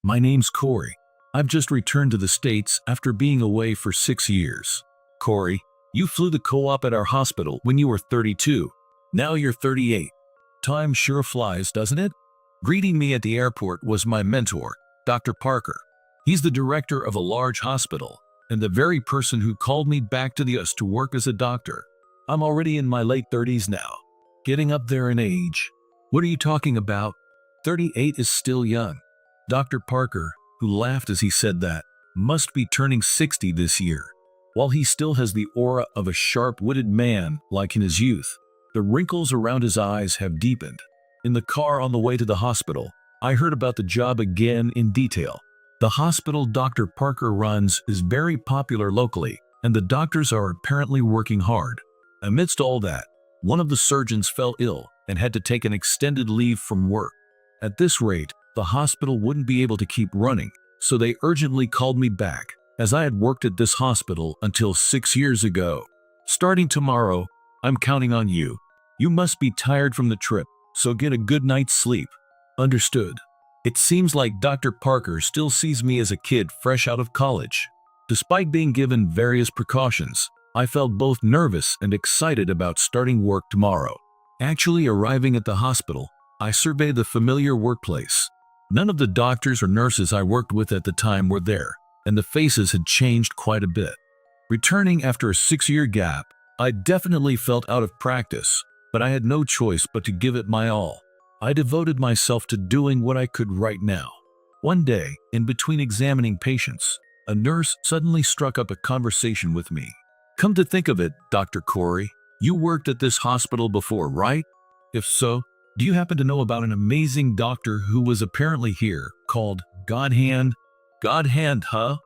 My name's Corey. I've just returned to the States after being away for 6 years. Corey, you flew the co-op at our hospital when you were 32. Now you're 38. Time sure flies, doesn't it? Greeting me at the airport was my mentor, Dr. Parker. He's the director of a large hospital, and the very person who called me back to the US to work as a doctor. I'm already in my late 30s now, getting up there in age. What are you talking about? 38 is still young. Dr. Parker, who laughed as he said that, must be turning 60 this year. While he still has the aura of a sharp-witted man like in his youth, the wrinkles around his eyes have deepened. In the car on the way to the hospital, I heard about the job again in detail. The hospital Dr. Parker runs is very popular locally, and the doctors are apparently working hard. Amidst all that, one of the surgeons fell ill and had to take an extended leave from work. At this rate, the hospital wouldn't be able to keep running, so they urgently called me back, as I had worked at this hospital until 6 years ago. Starting tomorrow, I'm counting on you. You must be tired from the trip, so get a good night's sleep. Understood. It seems like Dr. Parker still sees me as a kid fresh out of college. Despite being given various precautions, I felt both nervous and excited about starting work tomorrow. Actually arriving at the hospital, I surveyed the familiar workplace. None of the doctors or nurses I worked with at the time were there, and the faces had changed quite a bit. Returning after a 6-year gap, I definitely felt out of practice, but I had no choice but to give it my all. I devoted myself to doing what I could right now. One day, in between examining patients, a nurse suddenly struck up a conversation with me. Come to think of it, Dr. Corey, you worked at this hospital before, right? If so, do you happen to know about an amazing doctor who was apparently here, called Godhand? Godhand, huh?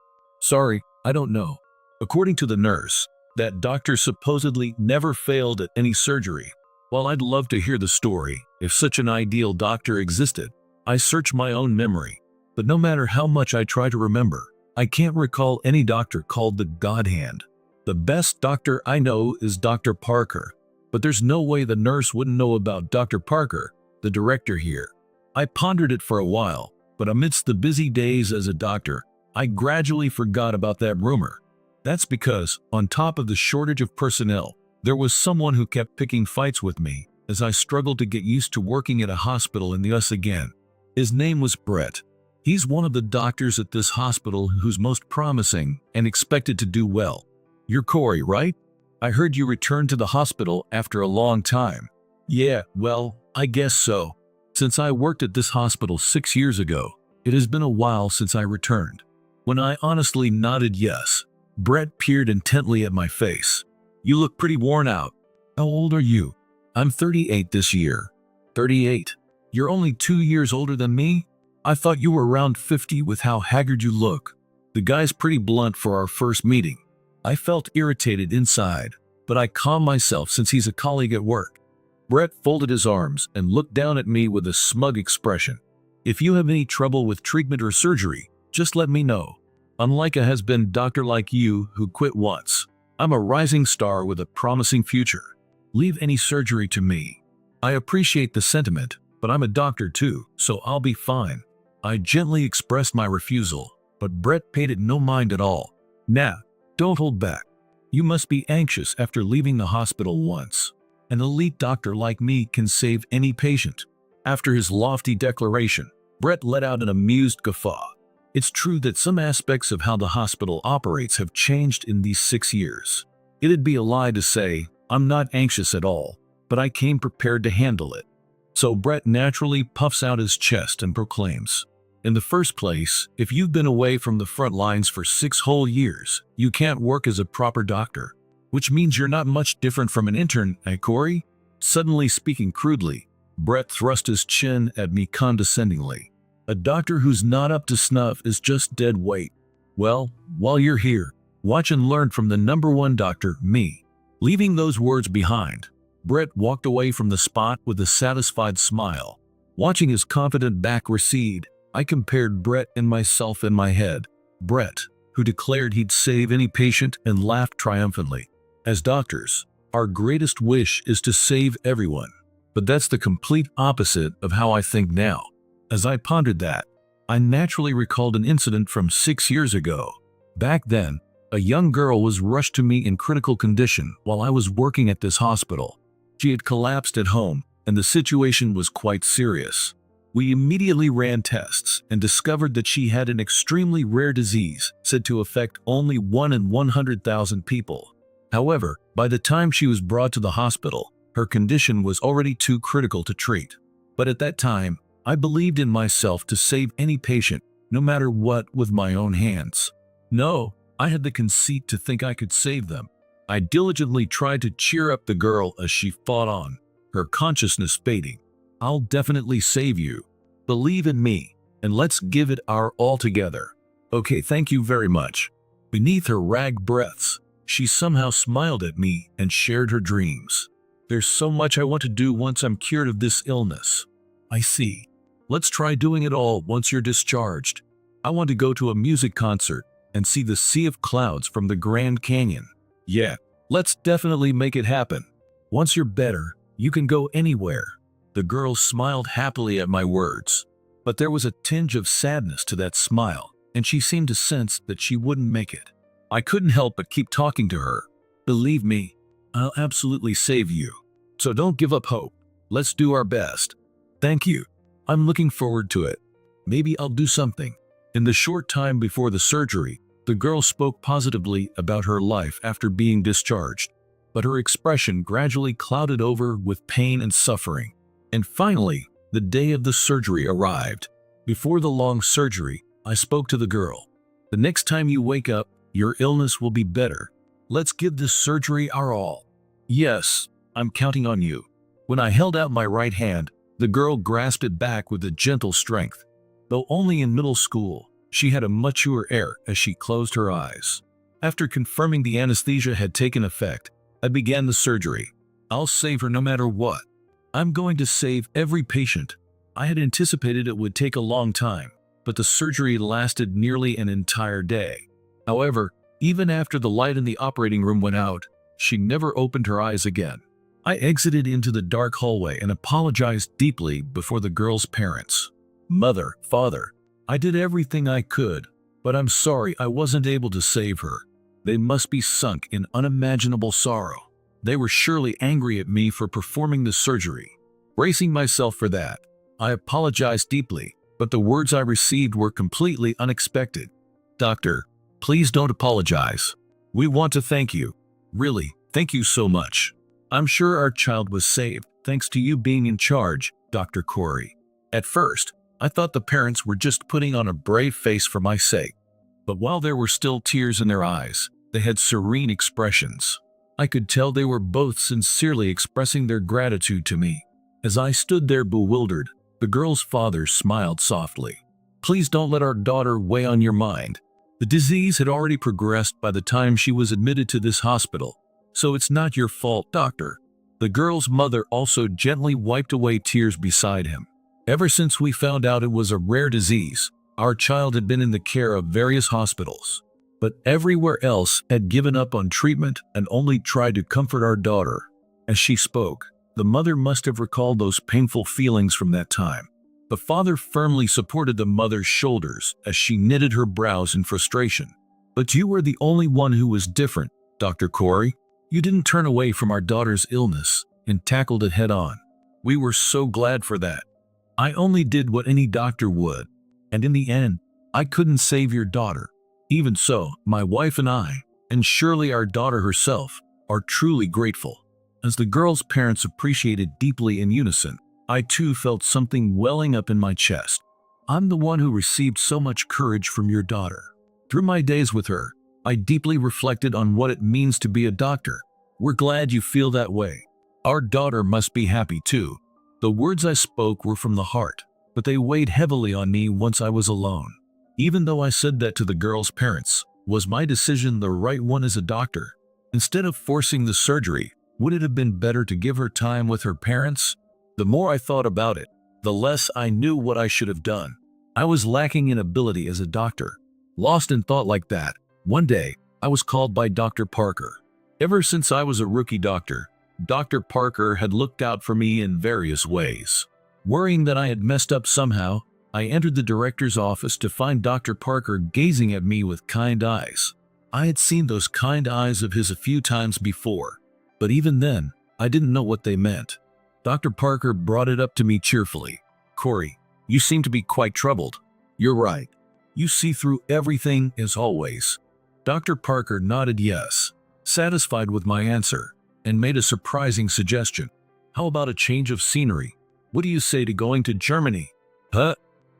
Sorry, I don't know. According to the nurse, that doctor supposedly never failed at any surgery. While I'd love to hear the story, if such an ideal doctor existed, I search my own memory. But no matter how much I try to remember, I can't recall any doctor called the Godhand. The best doctor I know is Dr. Parker, but there's no way the nurse wouldn't know about Dr. Parker, the director here. I pondered it for a while, but amidst the busy days as a doctor, I gradually forgot about that rumor. That's because, on top of the shortage of personnel, there was someone who kept picking fights with me as I struggled to get used to working at a hospital in the US again. His name was Brett. He's one of the doctors at this hospital who's most promising and expected to do well. You're Corey, right? I heard you returned to the hospital after a long time. Yeah, well, I guess so. Since I worked at this hospital 6 years ago, it has been a while since I returned. When I honestly nodded yes, Brett peered intently at my face. You look pretty worn out. How old are you? I'm 38 this year. 38? You're only 2 years older than me? I thought you were around 50 with how haggard you look. The guy's pretty blunt for our first meeting. I felt irritated inside, but I calmed myself since he's a colleague at work. Brett folded his arms and looked down at me with a smug expression. If you have any trouble with treatment or surgery, just let me know. Unlike a has-been doctor like you who quit once, I'm a rising star with a promising future. Leave any surgery to me. I appreciate the sentiment, but I'm a doctor too, so I'll be fine. I gently expressed my refusal, but Brett paid it no mind at all. Nah, don't hold back. You must be anxious after leaving the hospital once. An elite doctor like me can save any patient. After his lofty declaration, Brett let out an amused guffaw. It's true that some aspects of how the hospital operates have changed in these 6 years. It'd be a lie to say I'm not anxious at all, but I came prepared to handle it. So Brett naturally puffs out his chest and proclaims, in the first place, if you've been away from the front lines for 6 whole years, you can't work as a proper doctor, which means you're not much different from an intern, eh, Corey? Suddenly speaking crudely, Brett thrust his chin at me condescendingly. A doctor who's not up to snuff is just dead weight. Well, while you're here, watch and learn from the #1 doctor, me. Leaving those words behind, Brett walked away from the spot with a satisfied smile. Watching his confident back recede, I compared Brett and myself in my head. Brett, who declared he'd save any patient and laughed triumphantly. As doctors, our greatest wish is to save everyone. But that's the complete opposite of how I think now. As I pondered that, I naturally recalled an incident from 6 years ago. Back then, a young girl was rushed to me in critical condition while I was working at this hospital. She had collapsed at home, and the situation was quite serious. We immediately ran tests and discovered that she had an extremely rare disease said to affect only 1 in 100,000 people. However, by the time she was brought to the hospital, her condition was already too critical to treat. But at that time, I believed in myself to save any patient, no matter what, with my own hands. No, I had the conceit to think I could save them. I diligently tried to cheer up the girl as she fought on, her consciousness fading. "I'll definitely save you. Believe in me, and let's give it our all together." "Okay, thank you very much." Beneath her ragged breaths, she somehow smiled at me and shared her dreams. "There's so much I want to do once I'm cured of this illness." "I see. Let's try doing it all once you're discharged. I want to go to a music concert and see the Sea of Clouds from the Grand Canyon." "Yeah, let's definitely make it happen. Once you're better, you can go anywhere." The girl smiled happily at my words, but there was a tinge of sadness to that smile, and she seemed to sense that she wouldn't make it. I couldn't help but keep talking to her. "Believe me, I'll absolutely save you. So don't give up hope. Let's do our best." "Thank you. I'm looking forward to it. Maybe I'll do something." In the short time before the surgery, the girl spoke positively about her life after being discharged, but her expression gradually clouded over with pain and suffering. And finally, the day of the surgery arrived. Before the long surgery, I spoke to the girl. "The next time you wake up, your illness will be better. Let's give this surgery our all." "Yes, I'm counting on you." When I held out my right hand, the girl grasped it back with a gentle strength. Though only in middle school, she had a mature air as she closed her eyes. After confirming the anesthesia had taken effect, I began the surgery. "I'll save her no matter what. I'm going to save every patient." I had anticipated it would take a long time, but the surgery lasted nearly an entire day. However, even after the light in the operating room went out, she never opened her eyes again. I exited into the dark hallway and apologized deeply before the girl's parents. "Mother, father, I did everything I could, but I'm sorry I wasn't able to save her." They must be sunk in unimaginable sorrow. They were surely angry at me for performing the surgery. Bracing myself for that, I apologized deeply, but the words I received were completely unexpected. "Doctor, please don't apologize. We want to thank you. Really, thank you so much. I'm sure our child was saved thanks to you being in charge, Dr. Corey." At first, I thought the parents were just putting on a brave face for my sake. But while there were still tears in their eyes, they had serene expressions. I could tell they were both sincerely expressing their gratitude to me. As I stood there bewildered, the girl's father smiled softly. "Please don't let our daughter weigh on your mind. The disease had already progressed by the time she was admitted to this hospital, so it's not your fault, doctor." The girl's mother also gently wiped away tears beside him. "Ever since we found out it was a rare disease, our child had been in the care of various hospitals, but everywhere else had given up on treatment and only tried to comfort our daughter." As she spoke, the mother must have recalled those painful feelings from that time. The father firmly supported the mother's shoulders as she knitted her brows in frustration. "But you were the only one who was different, Dr. Corey. You didn't turn away from our daughter's illness and tackled it head-on. We were so glad for that. I only did what any doctor would, and in the end, I couldn't save your daughter. Even so, my wife and I, and surely our daughter herself, are truly grateful." As the girl's parents appreciated deeply in unison, I too felt something welling up in my chest. "I'm the one who received so much courage from your daughter." Through my days with her, I deeply reflected on what it means to be a doctor. "We're glad you feel that way. Our daughter must be happy too." The words I spoke were from the heart, but they weighed heavily on me once I was alone. Even though I said that to the girl's parents, was my decision the right one as a doctor? Instead of forcing the surgery, would it have been better to give her time with her parents? The more I thought about it, the less I knew what I should have done. I was lacking in ability as a doctor. Lost in thought like that, one day, I was called by Dr. Parker. Ever since I was a rookie doctor, Dr. Parker had looked out for me in various ways. Worrying that I had messed up somehow, I entered the director's office to find Dr. Parker gazing at me with kind eyes. I had seen those kind eyes of his a few times before, but even then, I didn't know what they meant. Dr. Parker brought it up to me cheerfully. "Corey, you seem to be quite troubled." "You're right. You see through everything as always." Dr. Parker nodded yes, satisfied with my answer, and made a surprising suggestion. "How about a change of scenery? What do you say to going to Germany?" "Huh?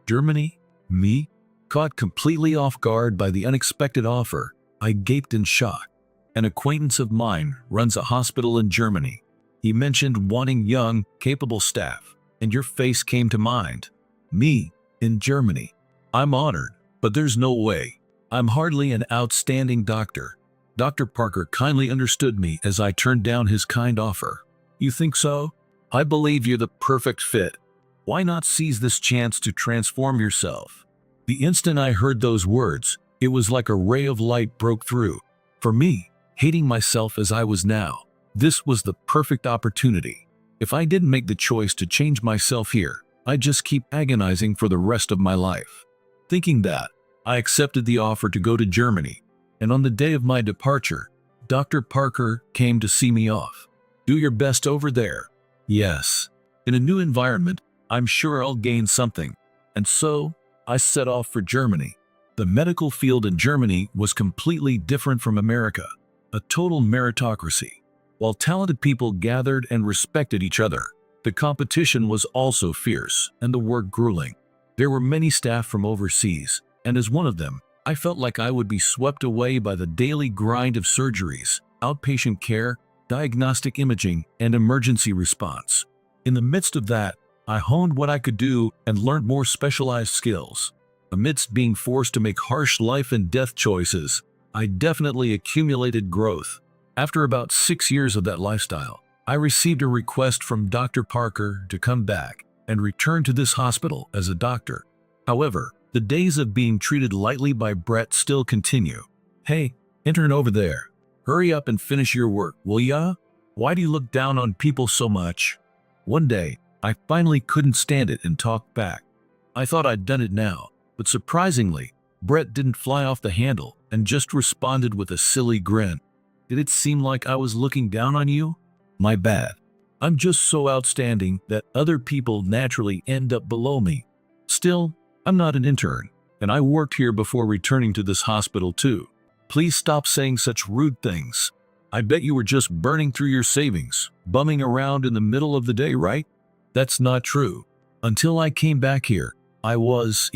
Germany? Me?" Caught completely off guard by the unexpected offer, I gaped in shock. An acquaintance of mine runs a hospital in Germany. He mentioned wanting young, capable staff, and your face came to mind. Me, in Germany. I'm honored, but there's no way. I'm hardly an outstanding doctor. Dr. Parker kindly understood me as I turned down his kind offer. "You think so? I believe you're the perfect fit. Why not seize this chance to transform yourself?" The instant I heard those words, it was like a ray of light broke through. For me, hating myself as I was now, this was the perfect opportunity. If I didn't make the choice to change myself here, I'd just keep agonizing for the rest of my life. Thinking that, I accepted the offer to go to Germany, and on the day of my departure, Dr. Parker came to see me off. "Do your best over there." Yes, in a new environment, I'm sure I'll gain something. And so, I set off for Germany. The medical field in Germany was completely different from America, a total meritocracy. While talented people gathered and respected each other, the competition was also fierce and the work grueling. There were many staff from overseas, and as one of them, I felt like I would be swept away by the daily grind of surgeries, outpatient care, diagnostic imaging, and emergency response. In the midst of that, I honed what I could do and learned more specialized skills. Amidst being forced to make harsh life and death choices, I definitely accumulated growth. After about 6 years of that lifestyle, I received a request from Dr. Parker to come back and return to this hospital as a doctor. However, the days of being treated lightly by Brett still continue. "Hey, intern over there, hurry up and finish your work, will ya? Why do you look down on people so much?" One day, I finally couldn't stand it and talked back. I thought I'd done it now, but surprisingly, Brett didn't fly off the handle and just responded with a silly grin. "Did it seem like I was looking down on you? My bad. I'm just so outstanding that other people naturally end up below me. Still, I'm not an intern, and I worked here before returning to this hospital too. Please stop saying such rude things. I bet you were just burning through your savings, bumming around in the middle of the day, right?" "That's not true. Until I came back here, I was."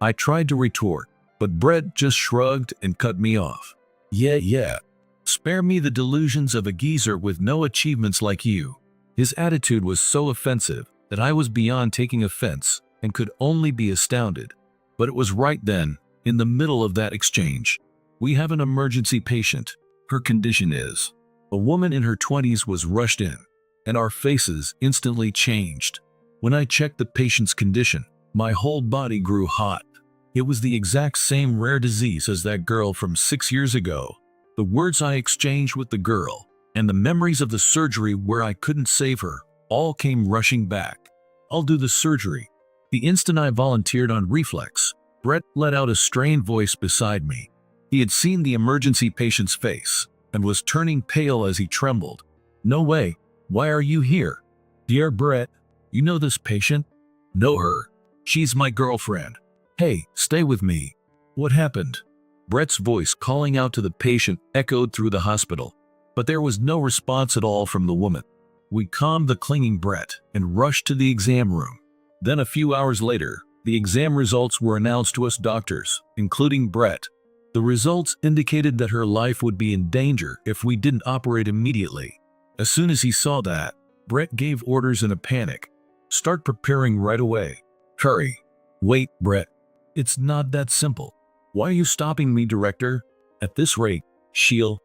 I tried to retort, but Brett just shrugged and cut me off. Yeah. Spare me the delusions of a geezer with no achievements like you." His attitude was so offensive that I was beyond taking offense and could only be astounded. But it was right then, in the middle of that exchange. "We have an emergency patient. Her condition is..." A woman in her 20s was rushed in, and our faces instantly changed. When I checked the patient's condition, my whole body grew hot. It was the exact same rare disease as that girl from 6 years ago. The words I exchanged with the girl, and the memories of the surgery where I couldn't save her, all came rushing back. "I'll do the surgery." The instant I volunteered on reflex, Brett let out a strained voice beside me. He had seen the emergency patient's face, and was turning pale as he trembled. "No way. Why are you here?" "Dear Brett, you know this patient?" "Know her. She's my girlfriend." "Hey, stay with me." "What happened?" Brett's voice calling out to the patient echoed through the hospital, but there was no response at all from the woman. We calmed the clinging Brett and rushed to the exam room. Then a few hours later, the exam results were announced to us doctors, including Brett. The results indicated that her life would be in danger if we didn't operate immediately. As soon as he saw that, Brett gave orders in a panic. "Start preparing right away. Hurry." "Wait, Brett. It's not that simple. Why are you stopping me, Director? At this rate, she'll..."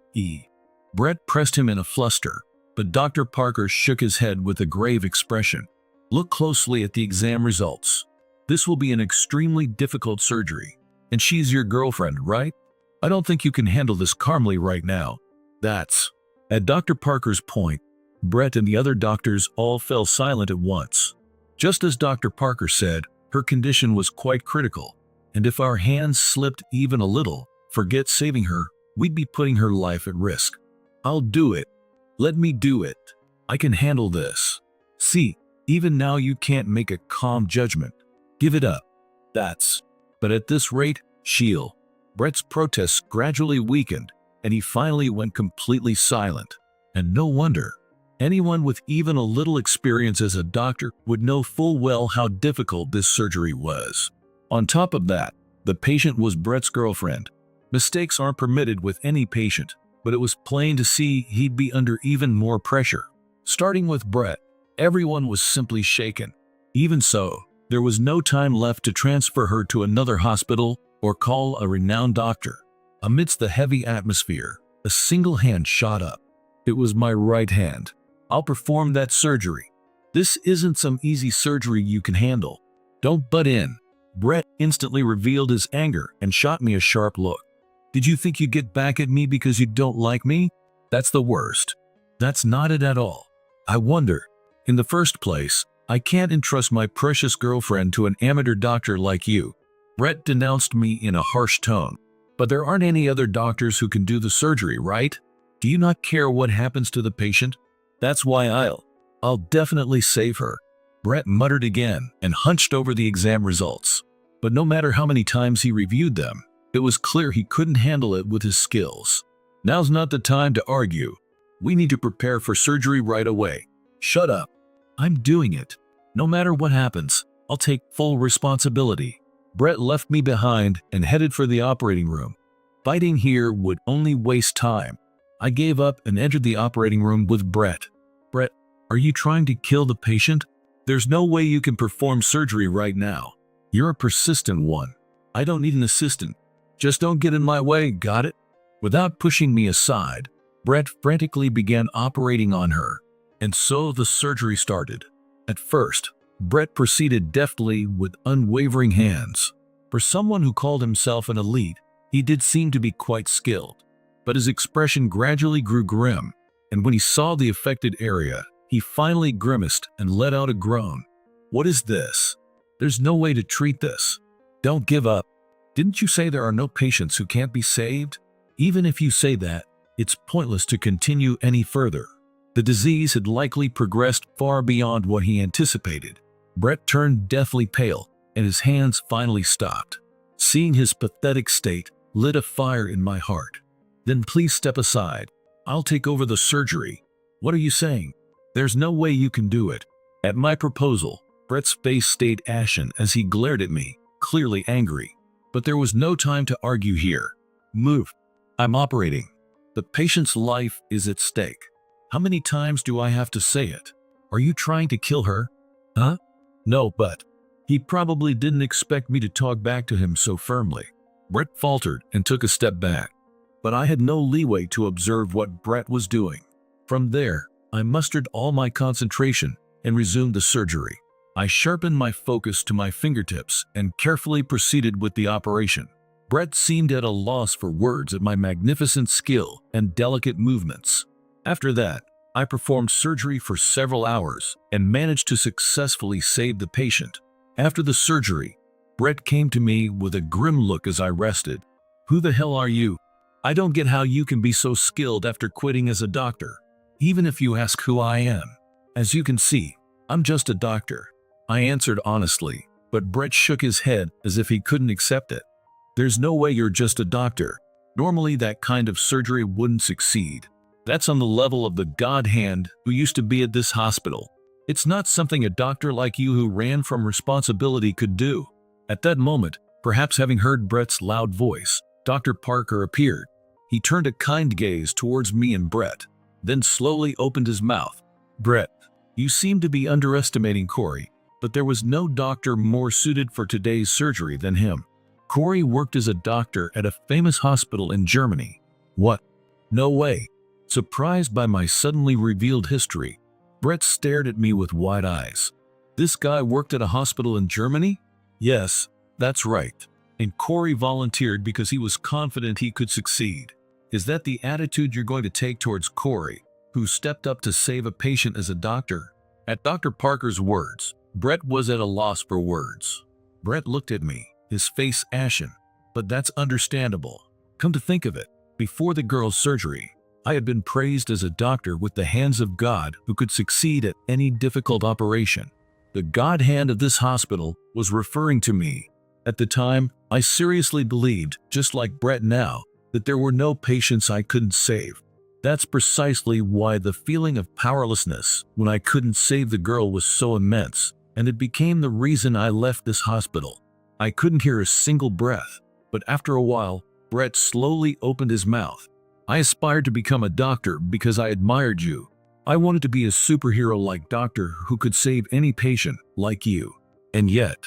Brett pressed him in a fluster, but Dr. Parker shook his head with a grave expression. "Look closely at the exam results. This will be an extremely difficult surgery. And she's your girlfriend, right? I don't think you can handle this calmly right now." That's... At Dr. Parker's point, Brett and the other doctors all fell silent at once. Just as Dr. Parker said, Her condition was quite critical, and if our hands slipped even a little, forget saving her, we'd be putting her life at risk. I'll do it. Let me do it. I can handle this. See, even now you can't make a calm judgment. Give it up. But at this rate, Sheil. Brett's protests gradually weakened, and he finally went completely silent. And no wonder. Anyone with even a little experience as a doctor would know full well how difficult this surgery was. On top of that, the patient was Brett's girlfriend. Mistakes aren't permitted with any patient, but it was plain to see he'd be under even more pressure. Starting with Brett, everyone was simply shaken. Even so, there was no time left to transfer her to another hospital or call a renowned doctor. Amidst the heavy atmosphere, a single hand shot up. It was my right hand. I'll perform that surgery. This isn't some easy surgery you can handle. Don't butt in. Brett instantly revealed his anger and shot me a sharp look. Did you think you'd get back at me because you don't like me? That's the worst. That's not it at all. I wonder. In the first place, I can't entrust my precious girlfriend to an amateur doctor like you. Brett denounced me in a harsh tone. But there aren't any other doctors who can do the surgery, right? Do you not care what happens to the patient? That's why I'll definitely save her. Brett muttered again and hunched over the exam results. But no matter how many times he reviewed them, it was clear he couldn't handle it with his skills. Now's not the time to argue. We need to prepare for surgery right away. Shut up. I'm doing it. No matter what happens, I'll take full responsibility. Brett left me behind and headed for the operating room. Fighting here would only waste time. I gave up and entered the operating room with Brett. Brett, are you trying to kill the patient? There's no way you can perform surgery right now. You're a persistent one. I don't need an assistant. Just don't get in my way, got it? Without pushing me aside, Brett frantically began operating on her. And so the surgery started. At first, Brett proceeded deftly with unwavering hands. For someone who called himself an elite, he did seem to be quite skilled. But his expression gradually grew grim, and when he saw the affected area, he finally grimaced and let out a groan. What is this? There's no way to treat this. Don't give up. Didn't you say there are no patients who can't be saved? Even if you say that, it's pointless to continue any further. The disease had likely progressed far beyond what he anticipated. Brett turned deathly pale, and his hands finally stopped. Seeing his pathetic state lit a fire in my heart. Then please step aside. I'll take over the surgery. What are you saying? There's no way you can do it. At my proposal, Brett's face stayed ashen as he glared at me, clearly angry. But there was no time to argue here. Move. I'm operating. The patient's life is at stake. How many times do I have to say it? Are you trying to kill her? Huh? No, but... He probably didn't expect me to talk back to him so firmly. Brett faltered and took a step back. But I had no leeway to observe what Brett was doing. From there, I mustered all my concentration and resumed the surgery. I sharpened my focus to my fingertips and carefully proceeded with the operation. Brett seemed at a loss for words at my magnificent skill and delicate movements. After that, I performed surgery for several hours and managed to successfully save the patient. After the surgery, Brett came to me with a grim look as I rested. Who the hell are you? I don't get how you can be so skilled after quitting as a doctor, even if you ask who I am. As you can see, I'm just a doctor. I answered honestly, but Brett shook his head as if he couldn't accept it. There's no way you're just a doctor. Normally that kind of surgery wouldn't succeed. That's on the level of the God hand who used to be at this hospital. It's not something a doctor like you who ran from responsibility could do. At that moment, perhaps having heard Brett's loud voice, Dr. Parker appeared. He turned a kind gaze towards me and Brett, then slowly opened his mouth. Brett, you seem to be underestimating Corey, but there was no doctor more suited for today's surgery than him. Corey worked as a doctor at a famous hospital in Germany. What? No way. Surprised by my suddenly revealed history, Brett stared at me with wide eyes. This guy worked at a hospital in Germany? Yes, that's right. And Corey volunteered because he was confident he could succeed. Is that the attitude you're going to take towards Corey, who stepped up to save a patient as a doctor? At Dr. Parker's words, Brett was at a loss for words. Brett looked at me, his face ashen. But that's understandable. Come to think of it, before the girl's surgery, I had been praised as a doctor with the hands of God who could succeed at any difficult operation. The God hand of this hospital was referring to me. At the time, I seriously believed, just like Brett now, that there were no patients I couldn't save. That's precisely why the feeling of powerlessness when I couldn't save the girl was so immense, and it became the reason I left this hospital. I couldn't hear a single breath, but after a while, Brett slowly opened his mouth. I aspired to become a doctor because I admired you. I wanted to be a superhero-like doctor who could save any patient like you. And yet,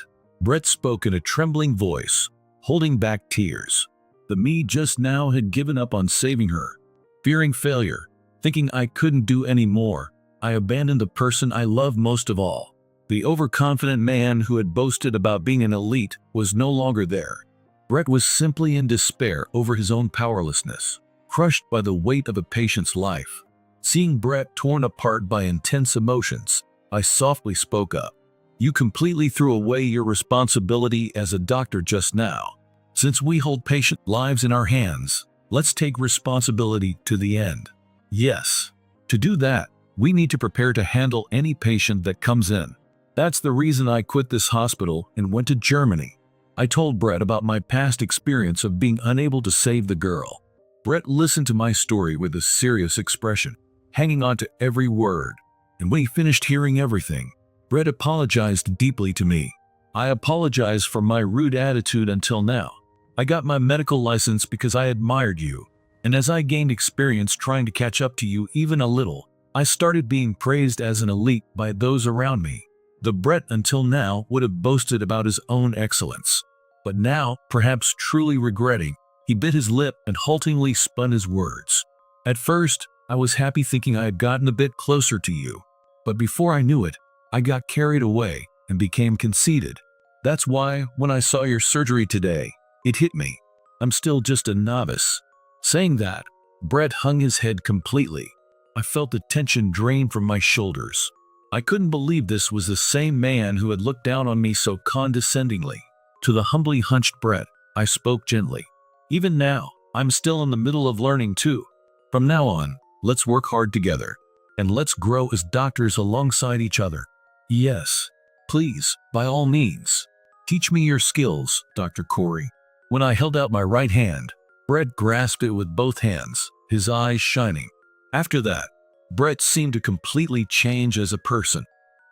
Brett spoke in a trembling voice, holding back tears. The me just now had given up on saving her. Fearing failure, thinking I couldn't do any more, I abandoned the person I loved most of all. The overconfident man who had boasted about being an elite was no longer there. Brett was simply in despair over his own powerlessness, crushed by the weight of a patient's life. Seeing Brett torn apart by intense emotions, I softly spoke up. You completely threw away your responsibility as a doctor just now. Since we hold patient lives in our hands, let's take responsibility to the end. Yes. To do that, we need to prepare to handle any patient that comes in. That's the reason I quit this hospital and went to Germany. I told Brett about my past experience of being unable to save the girl. Brett listened to my story with a serious expression, hanging on to every word. And when he finished hearing everything, Brett apologized deeply to me. I apologize for my rude attitude until now. I got my medical license because I admired you, and as I gained experience trying to catch up to you even a little, I started being praised as an elite by those around me. The Brett until now would have boasted about his own excellence. But now, perhaps truly regretting, he bit his lip and haltingly spun his words. At first, I was happy thinking I had gotten a bit closer to you. But before I knew it, I got carried away and became conceited. That's why, when I saw your surgery today, it hit me. I'm still just a novice. Saying that, Brett hung his head completely. I felt the tension drain from my shoulders. I couldn't believe this was the same man who had looked down on me so condescendingly. To the humbly hunched Brett, I spoke gently. Even now, I'm still in the middle of learning too. From now on, let's work hard together. And let's grow as doctors alongside each other. Yes, please, by all means. Teach me your skills, Dr. Corey. When I held out my right hand, Brett grasped it with both hands, his eyes shining. After that, Brett seemed to completely change as a person.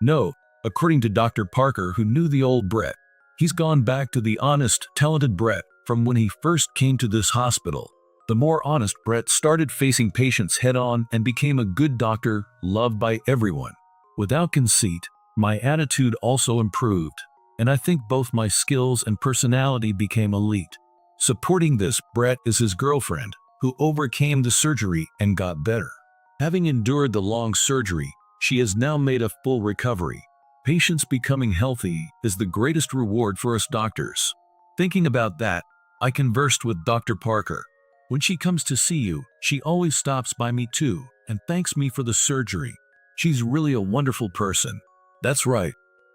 No, according to Dr. Parker, who knew the old Brett, he's gone back to the honest, talented Brett from when he first came to this hospital. The more honest Brett started facing patients head-on and became a good doctor, loved by everyone. Without conceit, my attitude also improved, and I think both my skills and personality became elite. Supporting this, Brett is his girlfriend, who overcame the surgery and got better. Having endured the long surgery, she has now made a full recovery. Patients becoming healthy is the greatest reward for us doctors. Thinking about that, I conversed with Dr. Parker. When she comes to see you, she always stops by me too and thanks me for the surgery. She's really a wonderful person. That's right.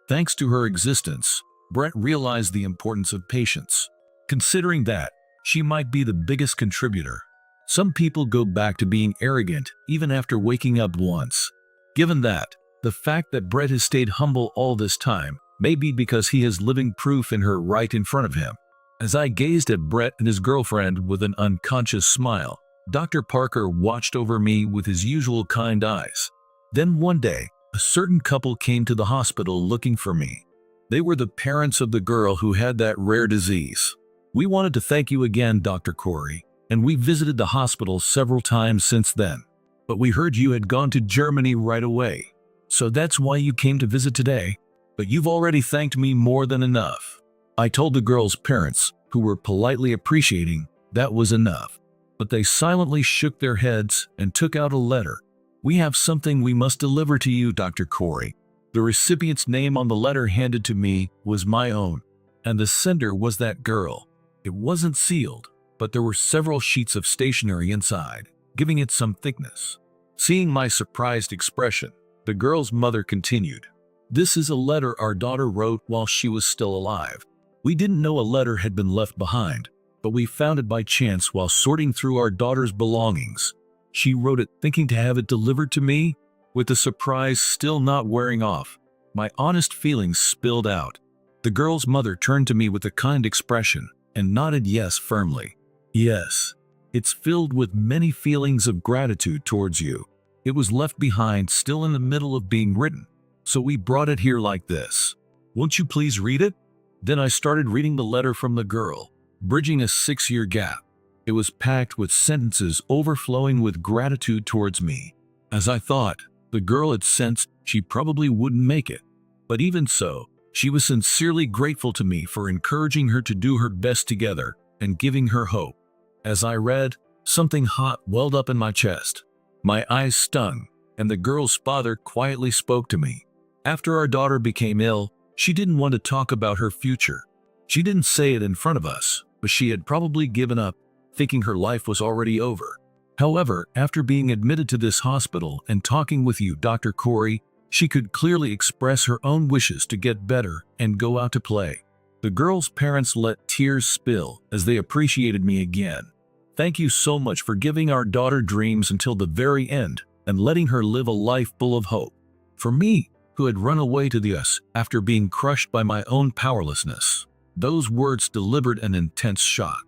Thanks to her existence, Brett realized the importance of patience. Considering that, she might be the biggest contributor. Some people go back to being arrogant even after waking up once. Given that, the fact that Brett has stayed humble all this time may be because he has living proof in her right in front of him. As I gazed at Brett and his girlfriend with an unconscious smile, Dr. Parker watched over me with his usual kind eyes. Then one day, a certain couple came to the hospital looking for me. They were the parents of the girl who had that rare disease. We wanted to thank you again, Dr. Corey, and we visited the hospital several times since then. But we heard you had gone to Germany right away. So that's why you came to visit today. But you've already thanked me more than enough. I told the girl's parents, who were politely appreciating, that was enough. But they silently shook their heads and took out a letter. We have something we must deliver to you, Dr. Corey. The recipient's name on the letter handed to me was my own, and the sender was that girl. It wasn't sealed, but there were several sheets of stationery inside, giving it some thickness. Seeing my surprised expression, the girl's mother continued. This is a letter our daughter wrote while she was still alive. We didn't know a letter had been left behind, but we found it by chance while sorting through our daughter's belongings. She wrote it thinking to have it delivered to me, with the surprise still not wearing off. My honest feelings spilled out. The girl's mother turned to me with a kind expression and nodded yes firmly. Yes, it's filled with many feelings of gratitude towards you. It was left behind still in the middle of being written, so we brought it here like this. Won't you please read it? Then I started reading the letter from the girl, bridging a 6-year gap. It was packed with sentences overflowing with gratitude towards me. As I thought, the girl had sensed she probably wouldn't make it. But even so, she was sincerely grateful to me for encouraging her to do her best together and giving her hope. As I read, something hot welled up in my chest. My eyes stung, and the girl's father quietly spoke to me. After our daughter became ill, she didn't want to talk about her future. She didn't say it in front of us, but she had probably given up, thinking her life was already over. However, after being admitted to this hospital and talking with you, Dr. Corey, she could clearly express her own wishes to get better and go out to play. The girl's parents let tears spill as they appreciated me again. Thank you so much for giving our daughter dreams until the very end and letting her live a life full of hope. For me, who had run away to the US after being crushed by my own powerlessness, those words delivered an intense shock.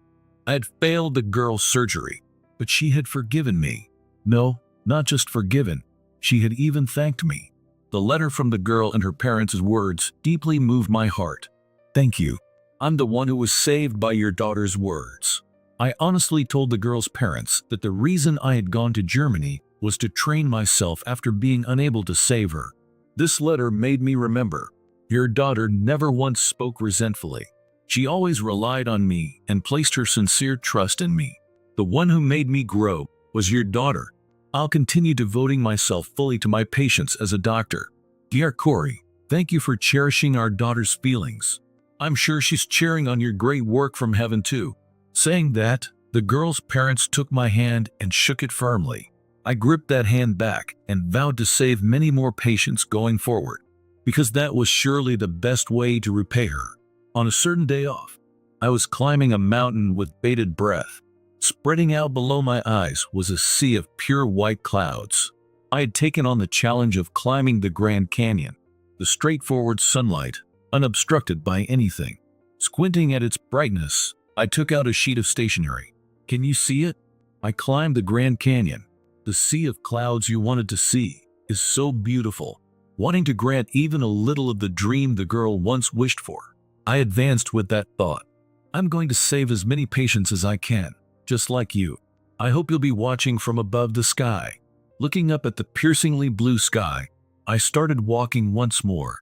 I had failed the girl's surgery, but she had forgiven me. No, not just forgiven, she had even thanked me. The letter from the girl and her parents' words deeply moved my heart. Thank you. I'm the one who was saved by your daughter's words. I honestly told the girl's parents that the reason I had gone to Germany was to train myself after being unable to save her. This letter made me remember. Your daughter never once spoke resentfully. She always relied on me and placed her sincere trust in me. The one who made me grow was your daughter. I'll continue devoting myself fully to my patients as a doctor. Dear Corey, thank you for cherishing our daughter's feelings. I'm sure she's cheering on your great work from heaven too. Saying that, the girl's parents took my hand and shook it firmly. I gripped that hand back and vowed to save many more patients going forward, because that was surely the best way to repay her. On a certain day off, I was climbing a mountain with bated breath. Spreading out below my eyes was a sea of pure white clouds. I had taken on the challenge of climbing the Grand Canyon, the straightforward sunlight, unobstructed by anything. Squinting at its brightness, I took out a sheet of stationery. Can you see it? I climbed the Grand Canyon. The sea of clouds you wanted to see is so beautiful. Wanting to grant even a little of the dream the girl once wished for, I advanced with that thought. I'm going to save as many patients as I can, just like you. I hope you'll be watching from above the sky. Looking up at the piercingly blue sky, I started walking once more.